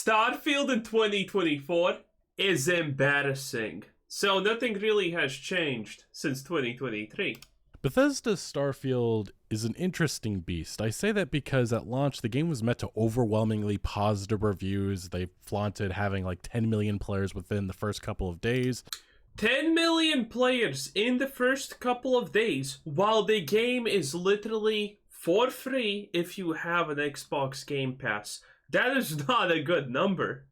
Starfield in 2024 is embarrassing. So nothing really has changed since 2023. Bethesda's Starfield is an interesting beast. I say that because at launch, the game was met to overwhelmingly positive reviews. They flaunted having like 10 million players within the first couple of days. 10 million players in the first couple of days, while the game is literally for free if you have an Xbox Game Pass. That is not a good number.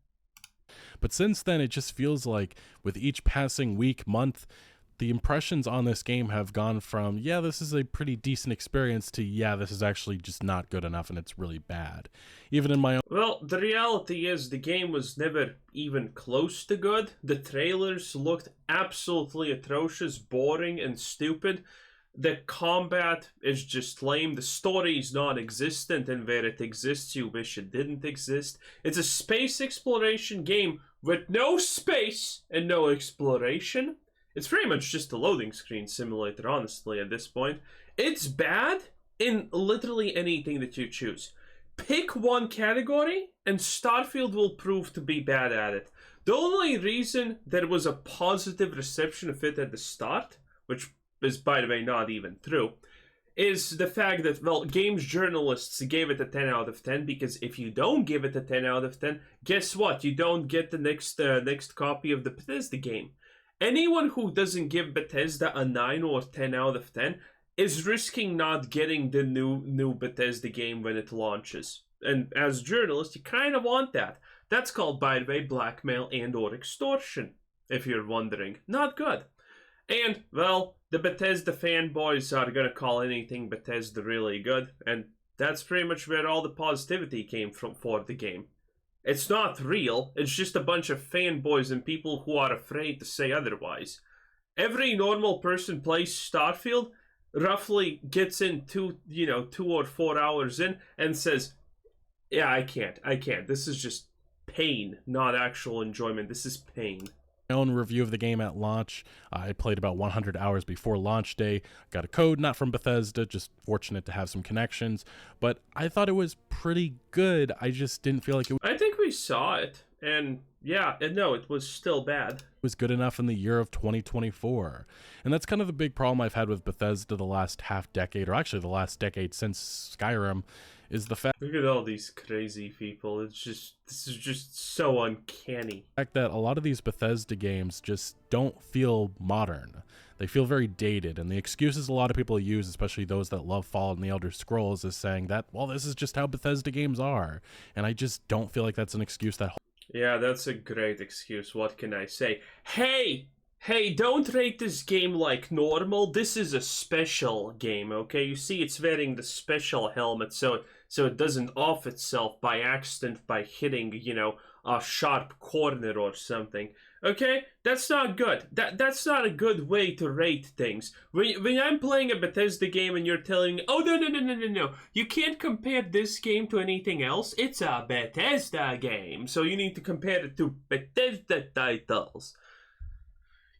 But since then, it just feels like with each passing week, month, the impressions on this game have gone from, yeah, this is a pretty decent experience, to, yeah, this is actually just not good enough and it's really bad. Even in my own... Well, the reality is the game was never even close to good. The trailers looked absolutely atrocious, boring, and stupid. The combat is just lame. The story is non-existent, and where it exists, you wish it didn't exist. It's a space exploration game with no space and no exploration. It's pretty much just a loading screen simulator, honestly, at this point. It's bad in literally anything that you choose. Pick one category, and Starfield will prove to be bad at it. The only reason there was a positive reception of it at the start, which is, by the way, not even true, is the fact that, well, games journalists gave it a 10 out of 10, because if you don't give it a 10 out of 10, guess what? You don't get the next copy of the Bethesda game. Anyone who doesn't give Bethesda a 9 or 10 out of 10 is risking not getting the new Bethesda game when it launches. And as journalists, you kind of want that. That's called, by the way, blackmail and or extortion, if you're wondering. Not good. And, well, the Bethesda fanboys are going to call anything Bethesda really good, and that's pretty much where all the positivity came from for the game. It's not real, it's just a bunch of fanboys and people who are afraid to say otherwise. Every normal person plays Starfield, roughly gets in 2 or 4 hours in, and says, yeah, I can't. This is just pain, not actual enjoyment. This is pain. My own review of the game at launch, I played about 100 hours before launch day, got a code, not from Bethesda, just fortunate to have some connections, but I thought it was pretty good. I just didn't feel like it was... I think we saw it, and yeah, and no, it was still bad. Was good enough in the year of 2024. And that's kind of the big problem I've had with Bethesda the last half decade, or actually the last decade since Skyrim, is the fact... Look at all these crazy people. This is just so uncanny. The fact that a lot of these Bethesda games just don't feel modern. They feel very dated, and the excuses a lot of people use, especially those that love Fallout and the Elder Scrolls, is saying that, well, this is just how Bethesda games are. And I just don't feel like that's an excuse that... Yeah, that's a great excuse. What can I say? Hey, don't rate this game like normal. This is a special game, okay? You see, it's wearing the special helmet, so it doesn't off itself by accident by hitting, a sharp corner or something. Okay? That's not good. That's not a good way to rate things. When I'm playing a Bethesda game and you're telling me, oh, no. You can't compare this game to anything else. It's a Bethesda game, so you need to compare it to Bethesda titles.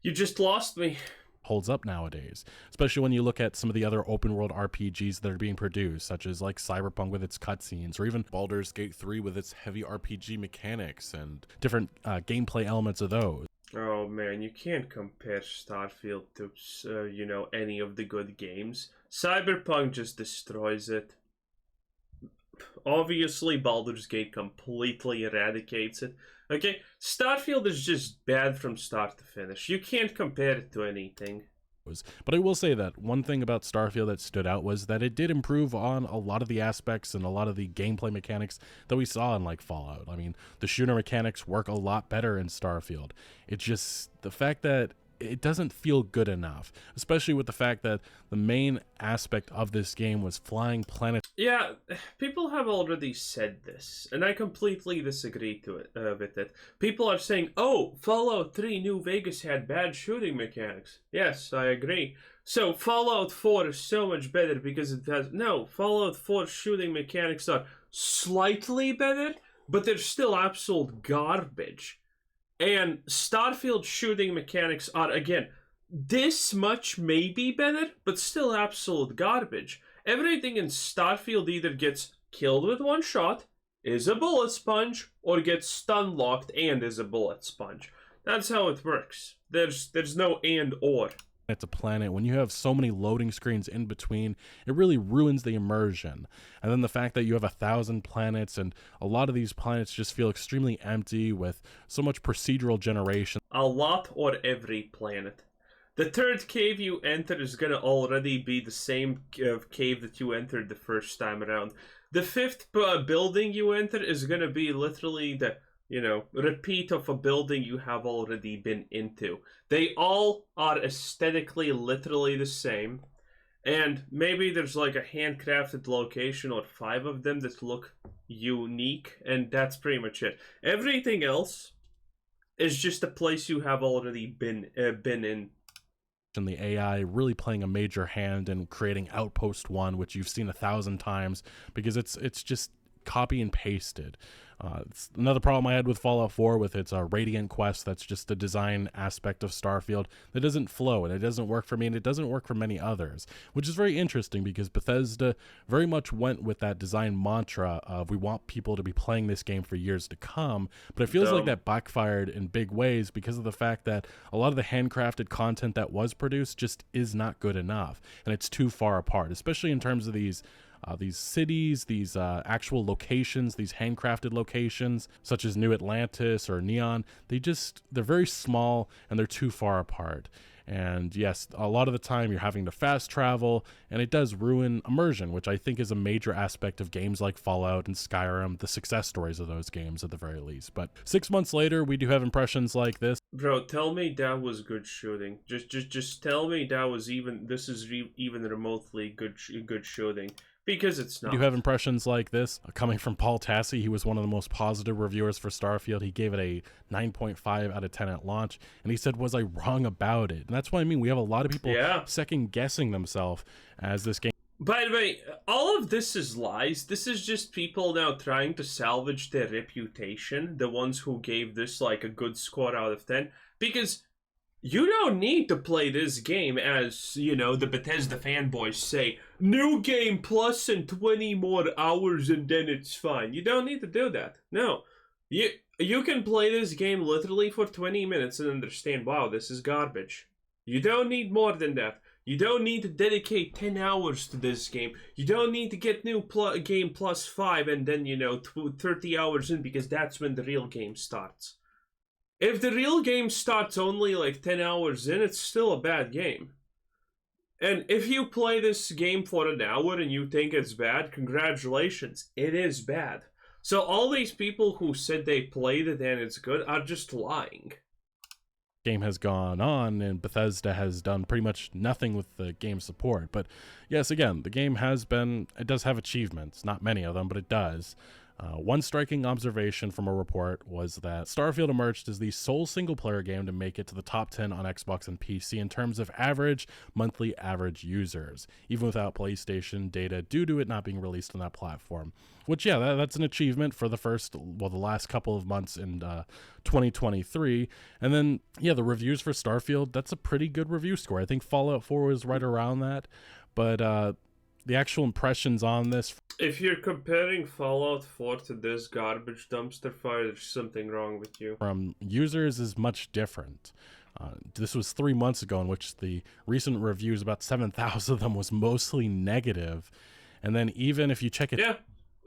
You just lost me. Holds up nowadays, especially when you look at some of the other open world RPGs that are being produced, such as like Cyberpunk with its cutscenes, or even Baldur's Gate 3 with its heavy RPG mechanics and different gameplay elements of those. Oh man, you can't compare Starfield to, any of the good games. Cyberpunk just destroys it. Obviously, Baldur's Gate completely eradicates it. Okay, Starfield is just bad from start to finish. You can't compare it to anything. But I will say that one thing about Starfield that stood out was that it did improve on a lot of the aspects and a lot of the gameplay mechanics that we saw in like Fallout. I mean, the shooter mechanics work a lot better in Starfield. It's just the fact that it doesn't feel good enough, especially with the fact that the main aspect of this game was flying planets. Yeah, people have already said this, and I completely disagree with it. People are saying, oh, Fallout 3 New Vegas had bad shooting mechanics. Yes, I agree. So Fallout 4 is so much better because it has... No, Fallout 4 shooting mechanics are slightly better, but they're still absolute garbage. And Starfield shooting mechanics are, again, this much maybe better, but still absolute garbage. Everything in Starfield either gets killed with one shot, is a bullet sponge or gets stun locked and is a bullet sponge. That's how it works. There's no and or. It's a planet, when you have so many loading screens in between, it really ruins the immersion. And then the fact that you have 1,000 planets, and a lot of these planets just feel extremely empty with so much procedural generation. A lot or every planet. The third cave you enter is gonna already be the same cave that you entered the first time around. The fifth building you enter is gonna be literally the repeat of a building you have already been into. They all are aesthetically literally the same. And maybe there's like a handcrafted location or 5 of them that look unique, and that's pretty much it. Everything else is just a place you have already been in. And the AI really playing a major hand in creating Outpost 1, which you've seen 1,000 times, because it's just copy and pasted. It's another problem I had with Fallout 4 with its Radiant Quest. That's just a design aspect of Starfield that doesn't flow, and it doesn't work for me, and it doesn't work for many others, which is very interesting because Bethesda very much went with that design mantra of we want people to be playing this game for years to come, but it feels like that backfired in big ways because of the fact that a lot of the handcrafted content that was produced just is not good enough, and it's too far apart, especially in terms of these cities, these actual locations, these handcrafted locations, such as New Atlantis or Neon. They're very small and they're too far apart. And yes, a lot of the time you're having to fast travel, and it does ruin immersion, which I think is a major aspect of games like Fallout and Skyrim, the success stories of those games at the very least. But 6 months later, we do have impressions like this. Bro, tell me that was good shooting. Just tell me that was even remotely good shooting. Because it's not. You have impressions like this coming from Paul Tassi. He was one of the most positive reviewers for Starfield. He gave it a 9.5 out of 10 at launch, and he said, was I wrong about it? And that's what I mean. We have a lot of people second guessing themselves as this game. By the way, all of this is lies. This is just people now trying to salvage their reputation, the ones who gave this like a good score out of 10, because you don't need to play this game as, the Bethesda fanboys say, new game plus in 20 more hours and then it's fine. You don't need to do that. No. You can play this game literally for 20 minutes and understand, wow, this is garbage. You don't need more than that. You don't need to dedicate 10 hours to this game. You don't need to get new game plus 5 and then, 30 hours in, because that's when the real game starts. If the real game starts only like 10 hours in, it's still a bad game. And if you play this game for an hour and you think it's bad, congratulations, it is bad. So all these people who said they played it and it's good are just lying. Game has gone on and Bethesda has done pretty much nothing with the game support. But yes, again, the game it does have achievements, not many of them, but it does. One striking observation from a report was that Starfield emerged as the sole single-player game to make it to the top 10 on Xbox and PC in terms of monthly average users, even without PlayStation data due to it not being released on that platform. Which, yeah, that's an achievement for the last couple of months in 2023. And then, yeah, the reviews for Starfield, that's a pretty good review score. I think Fallout 4 was right around that, but the actual impressions on this. If you're comparing Fallout 4 to this garbage dumpster fire, there's something wrong with you. From users is much different. This was 3 months ago, in which the recent reviews, about 7,000 of them, was mostly negative. And then even if you check it... Yeah,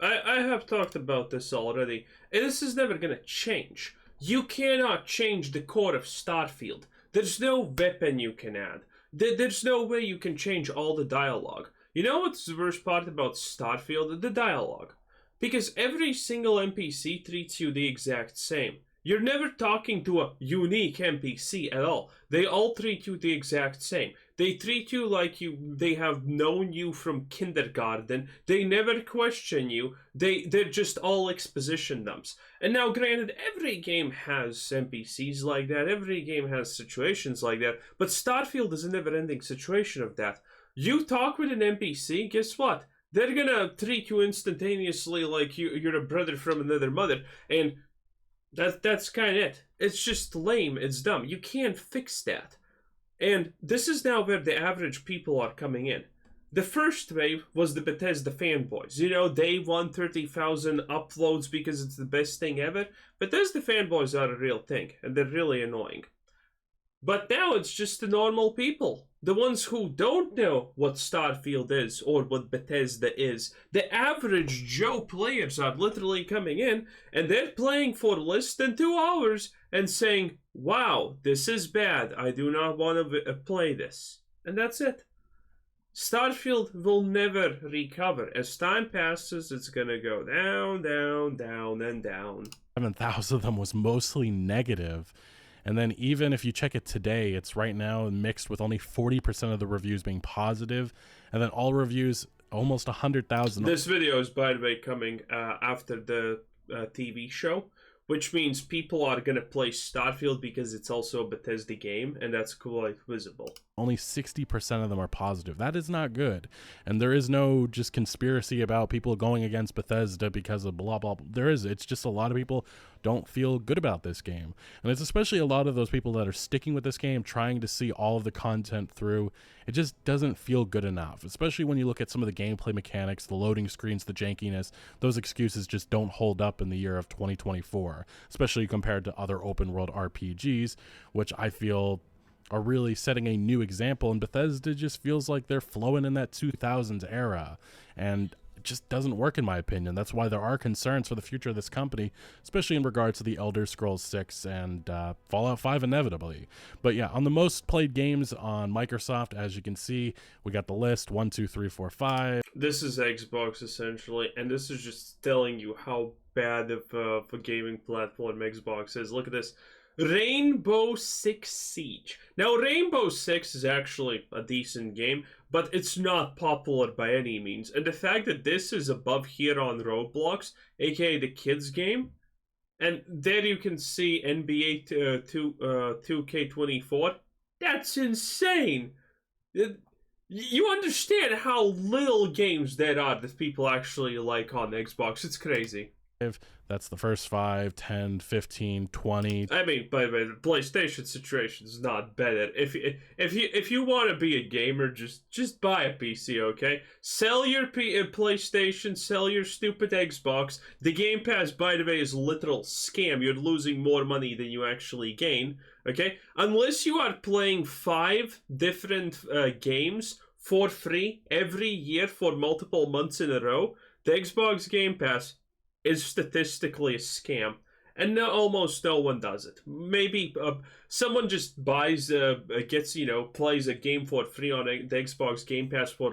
I have talked about this already. And this is never going to change. You cannot change the core of Starfield. There's no weapon you can add. There's no way you can change all the dialogue. You know what's the worst part about Starfield? The dialogue. Because every single NPC treats you the exact same. You're never talking to a unique NPC at all. They all treat you the exact same. They treat you like they have known you from kindergarten. They never question you. They're just all exposition dumps. And now, granted, every game has NPCs like that. Every game has situations like that. But Starfield is a never-ending situation of that. You talk with an NPC, guess what? They're gonna treat you instantaneously like you're a brother from another mother, and that's kind of it. It's just lame, it's dumb. You can't fix that. And this is now where the average people are coming in. The first wave was the Bethesda fanboys. You know, they won 30,000 uploads because it's the best thing ever. Bethesda fanboys are a real thing, and they're really annoying. But now it's just the normal people. The ones who don't know what Starfield is or what Bethesda is. The average Joe players are literally coming in and they're playing for less than 2 hours and saying, wow, this is bad. I do not want to play this. And that's it. Starfield will never recover. As time passes, it's gonna go down, down, down, and down. 7,000 of them was mostly negative. And then even if you check it today, it's right now mixed with only 40% of the reviews being positive. And then all reviews, almost 100,000. This video is, by the way, coming after the TV show, which means people are going to play Starfield because it's also a Bethesda game, and that's quite visible. Only 60% of them are positive. That is not good. And there is no just conspiracy about people going against Bethesda because of blah, blah, blah. There is. It's just a lot of people don't feel good about this game. And it's especially a lot of those people that are sticking with this game, trying to see all of the content through. It just doesn't feel good enough, especially when you look at some of the gameplay mechanics, the loading screens, the jankiness. Those excuses just don't hold up in the year of 2024, especially compared to other open world RPGs, which I feel are really setting a new example. And Bethesda just feels like they're flowing in that 2000s era, and it just doesn't work in my opinion. That's why there are concerns for the future of this company, especially in regards to the Elder Scrolls 6 and Fallout 5 inevitably. But yeah, on the most played games on Microsoft, as you can see, we got the list 1, 2, 3, 4, 5. This is Xbox essentially, and this is just telling you how bad of a gaming platform Xbox is. Look at this. Rainbow Six Siege. Now, Rainbow Six is actually a decent game, but it's not popular by any means. And the fact that this is above here on Roblox, aka the kids game, and there you can see NBA 2K24, that's insane! You understand how little games there are that people actually like on Xbox. It's crazy. That's the first 5, 10, 15, 20. I mean, by the way, the PlayStation situation is not better. If you want to be a gamer, just buy a PC, okay? Sell your PlayStation, sell your stupid Xbox. The Game Pass, by the way, is a literal scam. You're losing more money than you actually gain, okay? Unless you are playing 5 different games for free every year for multiple months in a row, the Xbox Game Pass is statistically a scam, and almost no one does it. Maybe someone just buys, plays a game for free on the Xbox Game Pass for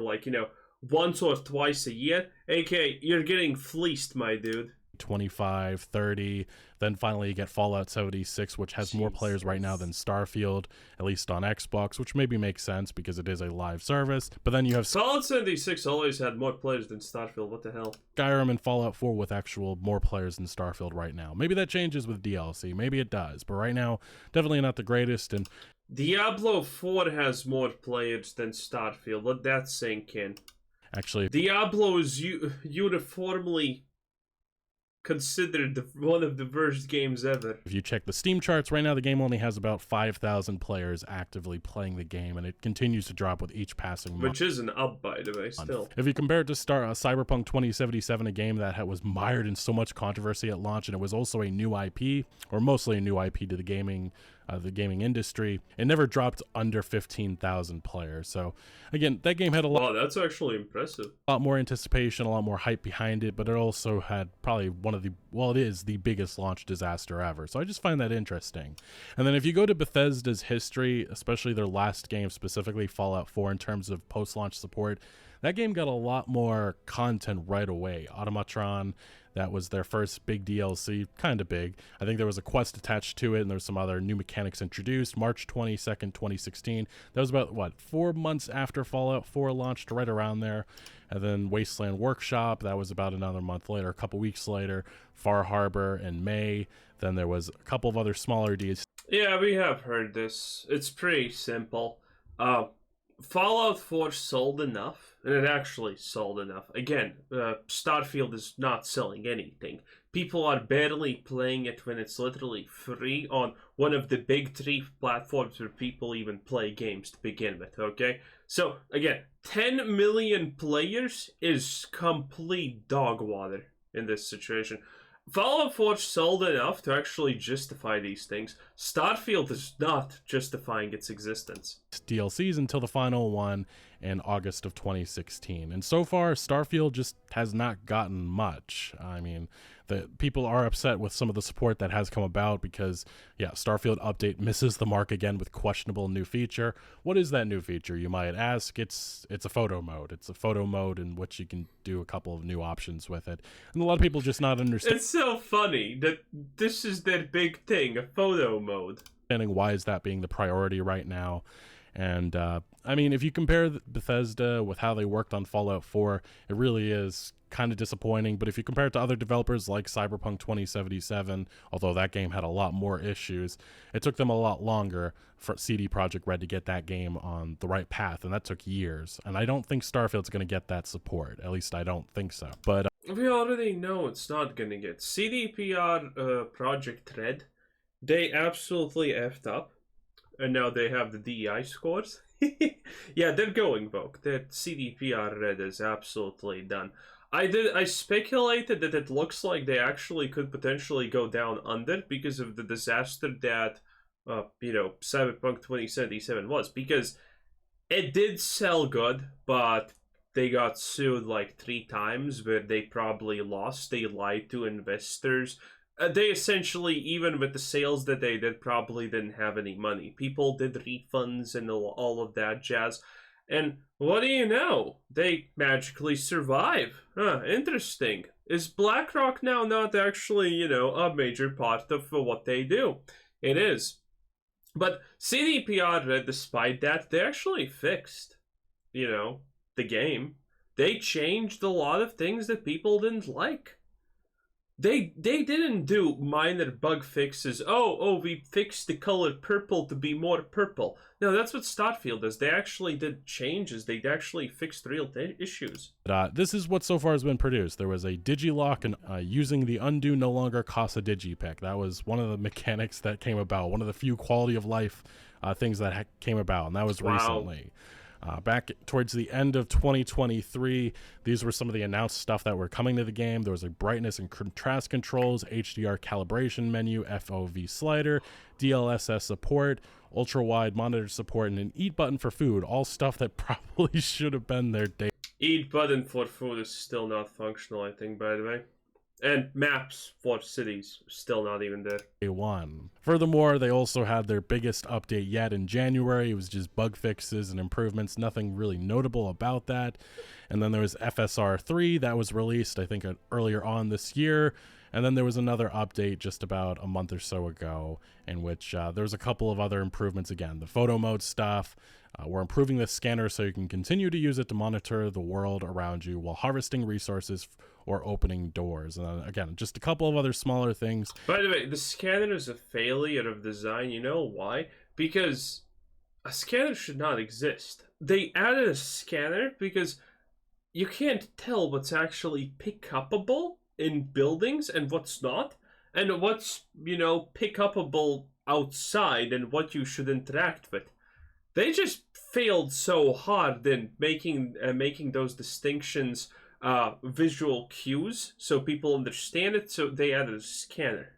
once or twice a year. AK, you're getting fleeced, my dude. 25, 30, then finally you get Fallout 76, which has more players right now than Starfield, at least on Xbox, which maybe makes sense because it is a live service. But then you have Fallout 76 always had more players than Starfield. What the hell? Skyrim and Fallout 4 with actual more players than Starfield right now. Maybe that changes with DLC, maybe it does, but right now definitely not the greatest. And Diablo 4 has more players than Starfield. Let that sink in. Actually, Diablo is uniformly considered one of the worst games ever. If you check the Steam charts, right now the game only has about 5,000 players actively playing the game, and it continues to drop with each passing month. Which isn't up, by the way, still. If you compare it to Cyberpunk 2077, a game that was mired in so much controversy at launch, and it was also a new IP, or mostly a new IP to the gaming industry, it never dropped under 15,000 players. So again, that game had a lot. Wow, that's actually impressive. A lot more anticipation, a lot more hype behind it, but it also had probably it is the biggest launch disaster ever. So I just find that interesting. And then if you go to Bethesda's history, especially their last game, specifically Fallout 4, in terms of post-launch support, that game got a lot more content right away. Automatron, that was their first big DLC, kind of big. I think there was a quest attached to it, and there was some other new mechanics introduced. March 22nd, 2016. That was about, 4 months after Fallout 4 launched, right around there. And then Wasteland Workshop, that was about another month later, a couple weeks later. Far Harbor in May. Then there was a couple of other smaller DLCs. Yeah, we have heard this. It's pretty simple. Fallout 4 sold enough, and it actually sold enough. Again, Starfield is not selling anything. People are barely playing it when it's literally free on one of the big 3 platforms where people even play games to begin with, okay? So again, 10 million players is complete dog water in this situation. Fallout 4 sold enough to actually justify these things. Starfield is not justifying its existence. DLCs until the final one in August of 2016. And so far, Starfield just has not gotten much. I mean, the people are upset with some of the support that has come about because, yeah, Starfield update misses the mark again with questionable new feature. What is that new feature, you might ask? It's a photo mode. It's a photo mode in which you can do a couple of new options with it. And a lot of people just not understand. It's so funny that this is their big thing, a photo mode. Why is that being the priority right now? And I mean, if you compare Bethesda with how they worked on Fallout 4, it really is kind of disappointing. But if you compare it to other developers like Cyberpunk 2077, although that game had a lot more issues, it took them a lot longer for CD Projekt Red to get that game on the right path, and that took years. And I don't think Starfield's going to get that support. At least I don't think so. But we already know it's not going to get. CDPR Project Red, they absolutely effed up. And now they have the DEI scores. Yeah, they're going broke. Their CDPR Red is absolutely done. I speculated that it looks like they actually could potentially go down under because of the disaster that, Cyberpunk 2077 was. Because it did sell good, but they got sued like 3 times where they probably lost. They lied to investors. They essentially, even with the sales that they did, probably didn't have any money. People did refunds and all of that jazz. And what do you know? They magically survive. Interesting. Is BlackRock now not actually, a major part of what they do? It is. But CDPR, despite that, they actually fixed, the game. They changed a lot of things that people didn't like. They didn't do minor bug fixes. Oh, we fixed the color purple to be more purple. No, that's what Starfield does. They actually did changes. They actually fixed real issues. This is what so far has been produced. There was a digilock, and using the undo no longer costs a digipick. That was one of the mechanics that came about. One of the few quality of life things that came about, and that was recently. Back towards the end of 2023, these were some of the announced stuff that were coming to the game. There was a brightness and contrast controls, HDR calibration menu, FOV slider, DLSS support, ultra-wide monitor support, and an eat button for food. All stuff that probably should have been there. Eat button for food is still not functional, I think, by the way. And maps for cities, still not even there. Day one. Furthermore, they also had their biggest update yet in January. It was just bug fixes and improvements. Nothing really notable about that. And then there was FSR 3 that was released, I think, earlier on this year. And then there was another update just about a month or so ago in which there was a couple of other improvements again. The photo mode stuff. We're improving the scanner so you can continue to use it to monitor the world around you while harvesting resources or opening doors. And then, again, just a couple of other smaller things. By the way, the scanner is a failure of design. You know why? Because a scanner should not exist. They added a scanner because you can't tell what's actually pick-upable in buildings and what's not, and what's, pick-upable outside and what you should interact with. They just failed so hard in making those distinctions visual cues so people understand it, so they added a scanner.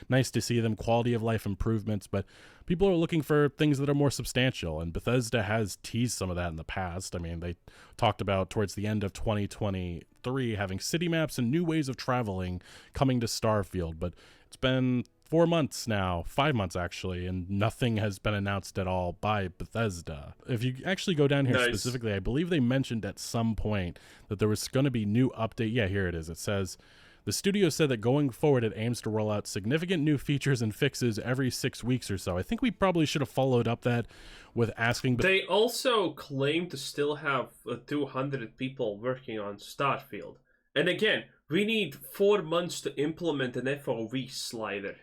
Nice to see them quality of life improvements, but people are looking for things that are more substantial, and Bethesda has teased some of that in the past. I mean, they talked about towards the end of 2023 having city maps and new ways of traveling coming to Starfield, but it's been 4 months now, 5 months actually, and nothing has been announced at all by Bethesda. If you actually go down here specifically, I believe they mentioned at some point that there was going to be new update. Yeah, here it is. It says, the studio said that going forward, it aims to roll out significant new features and fixes every 6 weeks or so. I think we probably should have followed up that with asking. They also claim to still have 200 people working on Starfield. And again, we need 4 months to implement an FOV slider.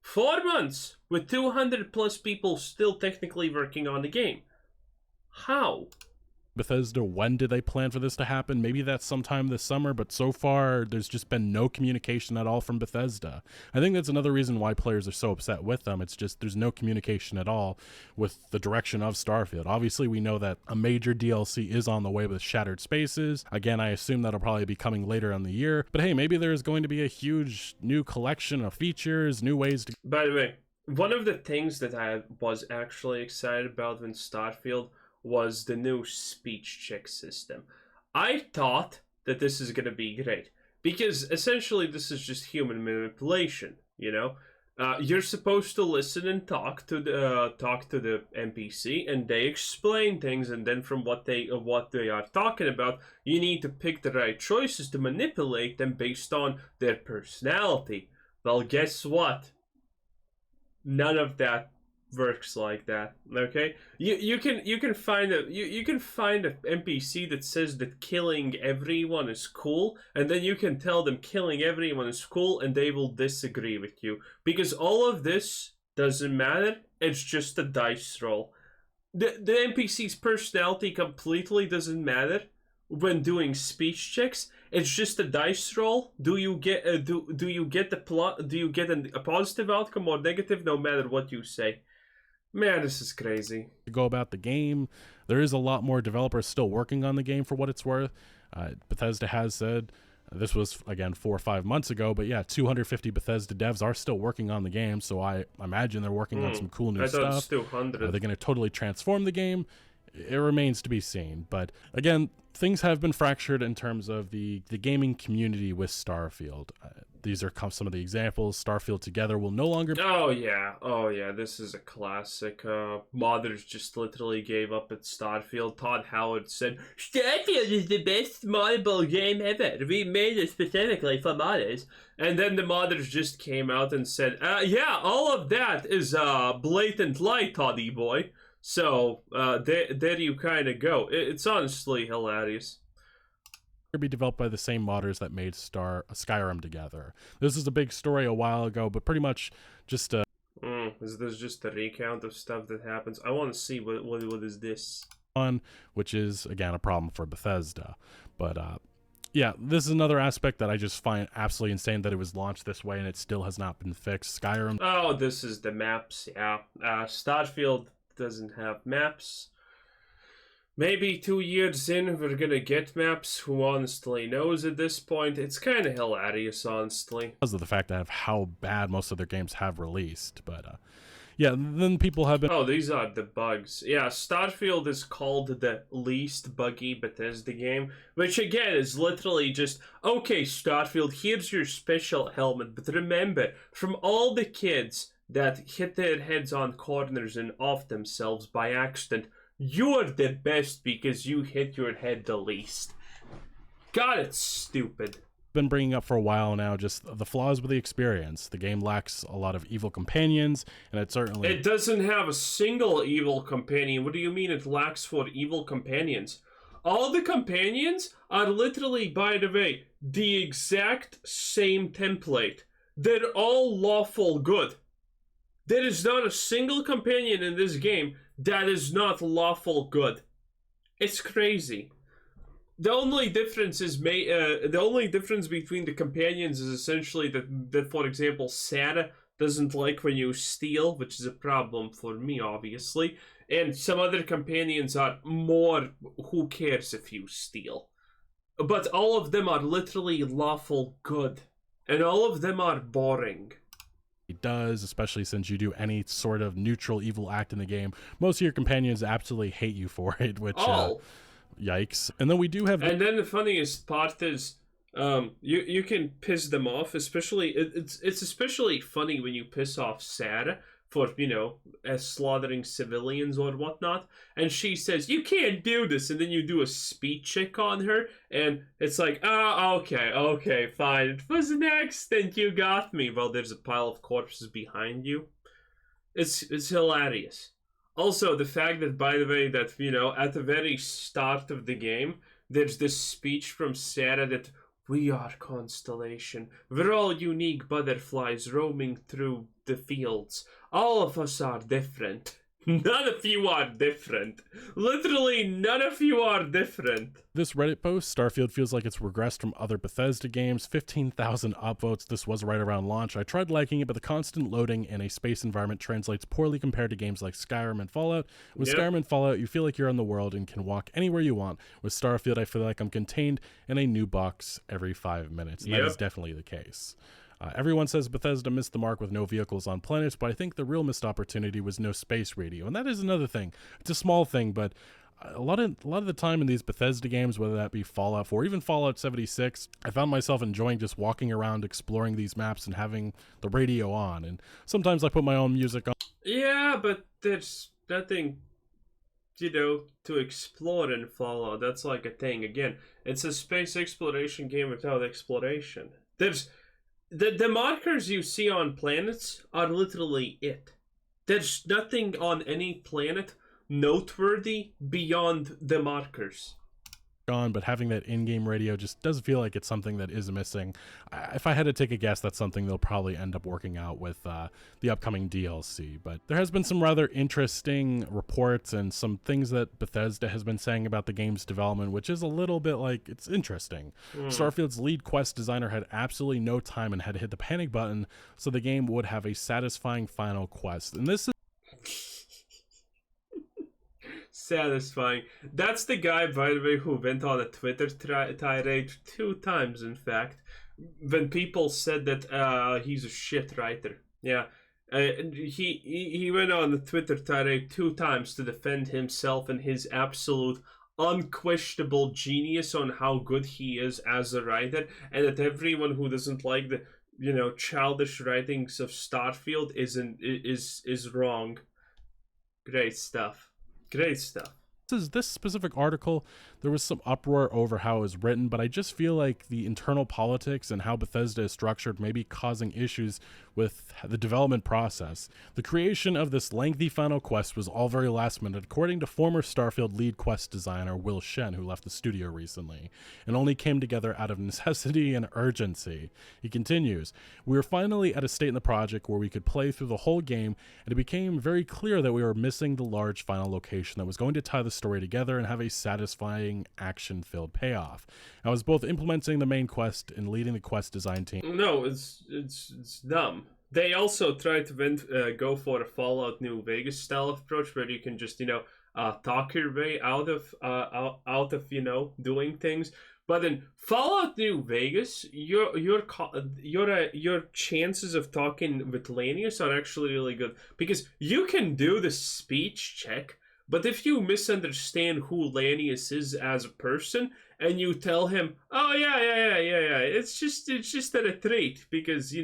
4 months with 200 plus people still technically working on the game. How? Bethesda, when did they plan for this to happen? Maybe that's sometime this summer, but so far there's just been no communication at all from Bethesda. I think that's another reason why players are so upset with them. It's just there's no communication at all with the direction of Starfield. Obviously, we know that a major DLC is on the way with Shattered Spaces. Again, I assume that'll probably be coming later in the year, but hey, maybe there's going to be a huge new collection of features, new ways to... By the way, one of the things that I was actually excited about in Starfield was the new speech check system. I thought that this is going to be great because essentially this is just human manipulation, you know? You're supposed to listen and talk to the NPC, and they explain things, and then from what they are talking about, you need to pick the right choices to manipulate them based on their personality. Well, guess what? None of that works like that. Okay, you can find a NPC that says that killing everyone is cool, and then you can tell them killing everyone is cool, and they will disagree with you because all of this doesn't matter. It's just a dice roll. The NPC's personality completely doesn't matter when doing speech checks. It's just a dice roll. Do you get do you get the plot? Do you get a positive outcome or negative? No matter what you say. Man, this is crazy. To go about the game, there is a lot more developers still working on the game for what it's worth. Bethesda has said, this was again 4 or 5 months ago, but yeah, 250 Bethesda devs are still working on the game, so I imagine they're working on some cool new stuff. It's 200. Are they going to totally transform the game? It remains to be seen. But again, things have been fractured in terms of the gaming community with Starfield. These are some of the examples. Starfield Together will no longer... Oh yeah, this is a classic. Modders just literally gave up at Starfield. Todd Howard said, Starfield is the best moddable game ever. We made it specifically for modders. And then the modders just came out and said, yeah, all of that is blatant lie, Toddy boy. So, there you kind of go. It's honestly hilarious. Be developed by the same modders that made Skyrim Together. This is a big story a while ago, but pretty much just is this just a recount of stuff that happens? I want to see what is this on, which is again a problem for Bethesda. But yeah, this is another aspect that I just find absolutely insane that it was launched this way and it still has not been fixed. Skyrim. Oh, this is the maps. Yeah, Starfield doesn't have maps. Maybe 2 years in, we're gonna get maps. Who honestly knows at this point? It's kind of hilarious, honestly. Because of the fact of how bad most of their games have released. But, yeah, then people have been... Oh, these are the bugs. Yeah, Starfield is called the least buggy Bethesda game, which again is literally just, okay, Starfield, here's your special helmet, but remember, from all the kids that hit their heads on corners and off themselves by accident, you're the best because you hit your head the least. God, it's stupid. Been bringing up for a while now just the flaws with the experience. The game lacks a lot of evil companions, and it doesn't have a single evil companion. What do you mean it lacks for evil companions? All the companions are literally, by the way, the exact same template. They're all lawful good. There is not a single companion in this game that is not lawful good. It's crazy. The only difference between the companions is essentially that for example, Sarah doesn't like when you steal, which is a problem for me, obviously. And some other companions are more, who cares if you steal? But all of them are literally lawful good. And all of them are boring. Does, especially since you do any sort of neutral evil act in the game, most of your companions absolutely hate you for it, which yikes. And then we do have and then the funniest part is you can piss them off, especially it's especially funny when you piss off Sarah for, you know, slaughtering civilians or whatnot, and she says, you can't do this, and then you do a speed check on her, and it's like, okay, fine, it was an accident, you got me. Well, there's a pile of corpses behind you. It's hilarious. Also, the fact that, by the way, that, you know, at the very start of the game, there's this speech from Sarah that, we are Constellation. We're all unique butterflies roaming through the fields. All of us are different. None of you are different. Literally, none of you are different. This Reddit post, Starfield feels like it's regressed from other Bethesda games. 15,000 upvotes. This was right around launch. I tried liking it, but the constant loading in a space environment translates poorly compared to games like Skyrim and Fallout. With Skyrim and Fallout, you feel like you're in the world and can walk anywhere you want. With Starfield, I feel like I'm contained in a new box every 5 minutes. And that is definitely the case. Everyone says Bethesda missed the mark with no vehicles on planets, but I think the real missed opportunity was no space radio. And that is another thing. It's a small thing, but a lot of the time in these Bethesda games, whether that be Fallout 4 or even Fallout 76, I found myself enjoying just walking around, exploring these maps and having the radio on. And sometimes I put my own music on. Yeah, but there's nothing, to explore in Fallout. That's like a thing. Again, it's a space exploration game without exploration. There's the markers you see on planets are literally it. There's nothing on any planet noteworthy beyond the markers. But having that in-game radio just does feel like it's something that is missing. If I had to take a guess, that's something they'll probably end up working out with the upcoming DLC. But there has been some rather interesting reports and some things that Bethesda has been saying about the game's development, which is a little bit like, it's interesting. Starfield's lead quest designer had absolutely no time and had to hit the panic button so the game would have a satisfying final quest. And this is satisfying. That's the guy, by the way, who went on a Twitter tirade 2 times, in fact, when people said that he's a shit writer. Yeah. He went on the Twitter tirade 2 times to defend himself and his absolute unquestionable genius on how good he is as a writer, and that everyone who doesn't like the childish writings of Starfield is wrong. Great stuff. Great stuff. This specific article, there was some uproar over how it was written, but I just feel like the internal politics and how Bethesda is structured may be causing issues with the development process. The creation of this lengthy final quest was all very last minute, according to former Starfield lead quest designer Will Shen, who left the studio recently, and only came together out of necessity and urgency. He continues, "We were finally at a state in the project where we could play through the whole game, and it became very clear that we were missing the large final location that was going to tie the story together and have a satisfying action-filled payoff. I was both implementing the main quest and leading the quest design team." No, it's dumb. They also tried to go for a Fallout New Vegas style approach where you can just talk your way out of doing things. But in Fallout New Vegas, your chances of talking with Lanius are actually really good because you can do the speech check. But if you misunderstand who Lanius is as a person, and you tell him, "Oh yeah, it's just a retreat because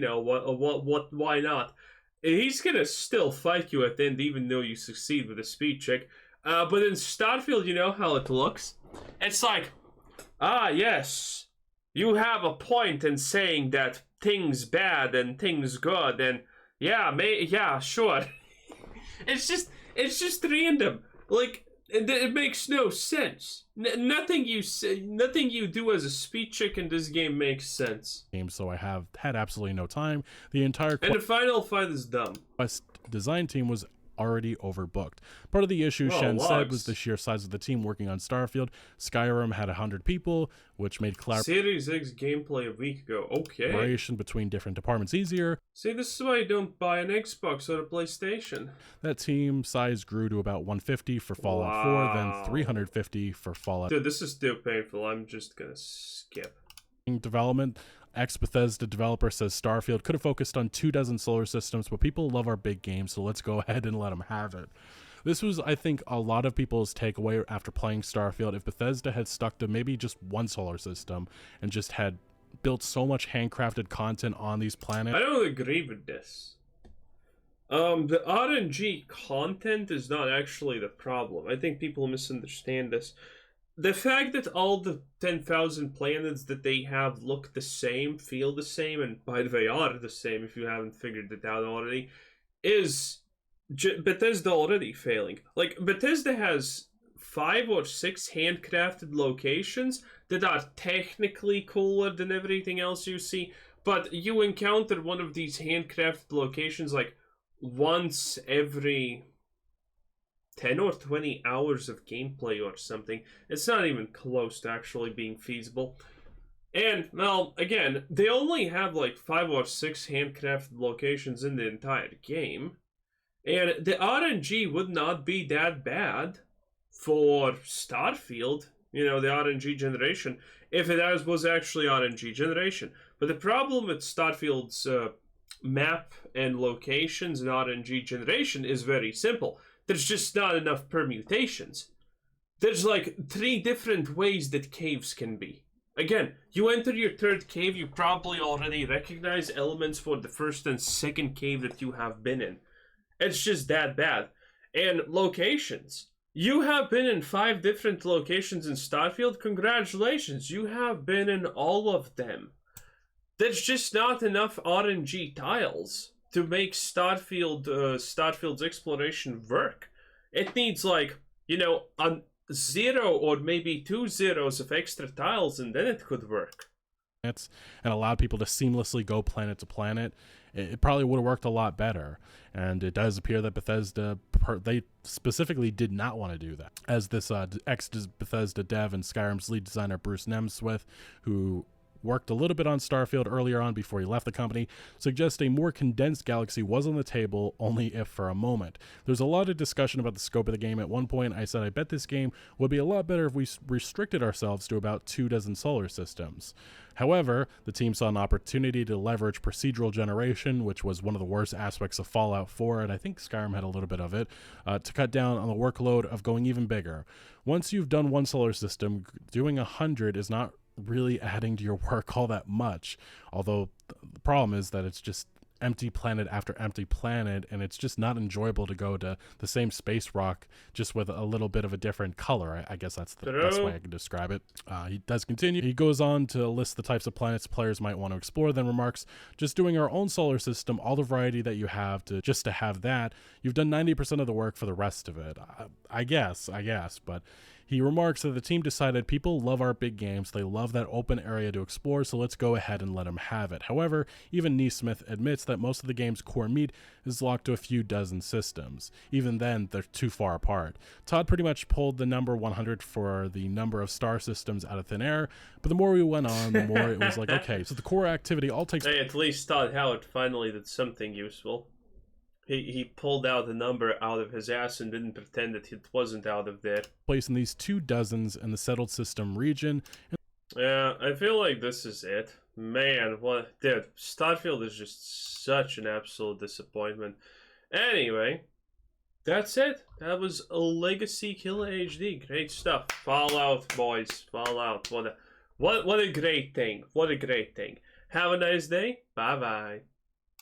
why not?" He's gonna still fight you at the end, even though you succeed with a speed check. But in Starfield, you know how it looks. It's like, yes, you have a point in saying that things bad and things good, and yeah, sure. It's just random. Like, it makes no sense. Nothing you say, nothing you do as a speed check in this game makes sense. So I have had absolutely no time. The entire and the final fight is dumb. Quest design team was already overbooked. Part of the issue, Shen said, was the sheer size of the team working on Starfield. Skyrim had 100 people, which made Series X gameplay a week ago. Okay. Collaboration between different departments easier. See, this is why you don't buy an Xbox or a PlayStation. That team size grew to about 150 for Fallout 4, then 350 for Fallout. Dude, this is still painful. I'm just gonna skip. Development. Ex-Bethesda developer says Starfield could have focused on 24 solar systems, but people love our big games, so let's go ahead and let them have it. This was, I think, a lot of people's takeaway after playing Starfield. If Bethesda had stuck to maybe just one solar system and just had built so much handcrafted content on these planets. I don't agree with this. The RNG content is not actually the problem. I think people misunderstand this. The fact that all the 10,000 planets that they have look the same, feel the same, and by the way are the same if you haven't figured it out already, is Bethesda already failing. Like, Bethesda has 5 or 6 handcrafted locations that are technically cooler than everything else you see, but you encounter one of these handcrafted locations like once every 10 or 20 hours of gameplay or something. It's not even close to actually being feasible. And, well, again, they only have like 5 or 6 handcrafted locations in the entire game. And the RNG would not be that bad for Starfield, the RNG generation, if it was actually RNG generation. But the problem with Starfield's map and locations and RNG generation is very simple. There's just not enough permutations. There's like 3 different ways that caves can be. Again, you enter your 3rd cave, you probably already recognize elements for the 1st and 2nd cave that you have been in. It's just that bad. And locations. You have been in 5 different locations in Starfield. Congratulations, you have been in all of them. There's just not enough RNG tiles to make Starfield's exploration work. It needs like, a 0 or maybe 2 zeros of extra tiles, and then it could work. And allowed people to seamlessly go planet to planet. It probably would have worked a lot better. And it does appear that Bethesda, they specifically did not want to do that. As this ex-Bethesda dev and Skyrim's lead designer Bruce Nemsmith, who worked a little bit on Starfield earlier on before he left the company, suggests a more condensed galaxy was on the table, only if for a moment. There's a lot of discussion about the scope of the game. At one point, I said I bet this game would be a lot better if we restricted ourselves to about 24 solar systems. However, the team saw an opportunity to leverage procedural generation, which was one of the worst aspects of Fallout 4, and I think Skyrim had a little bit of it, to cut down on the workload of going even bigger. Once you've done 1 solar system, doing 100 is not really adding to your work all that much, although the problem is that it's just empty planet after empty planet, and it's just not enjoyable to go to the same space rock just with a little bit of a different color. I guess that's the best way I can describe it. He does continue. He goes on to list the types of planets players might want to explore, then remarks, just doing our own solar system, all the variety that you have to have that, you've done 90% of the work for the rest of it. I guess, but he remarks that the team decided people love our big games, they love that open area to explore, so let's go ahead and let them have it. However, even Nesmith admits that most of the game's core meat is locked to a few dozen systems. Even then, they're too far apart. Todd pretty much pulled the number 100 for the number of star systems out of thin air, but the more we went on, the more it was like, okay, so the core activity all takes... Hey, at least Todd Howard finally did something useful. He pulled out the number out of his ass and didn't pretend that it wasn't out of there. Place in these 2 dozens in the settled system region. Yeah, I feel like this is it. Man, what... Dude, Starfield is just such an absolute disappointment. Anyway, that's it. That was a Legacy Killer HD. Great stuff. Fallout, boys. Fallout. What a great thing. What a great thing. Have a nice day. Bye-bye.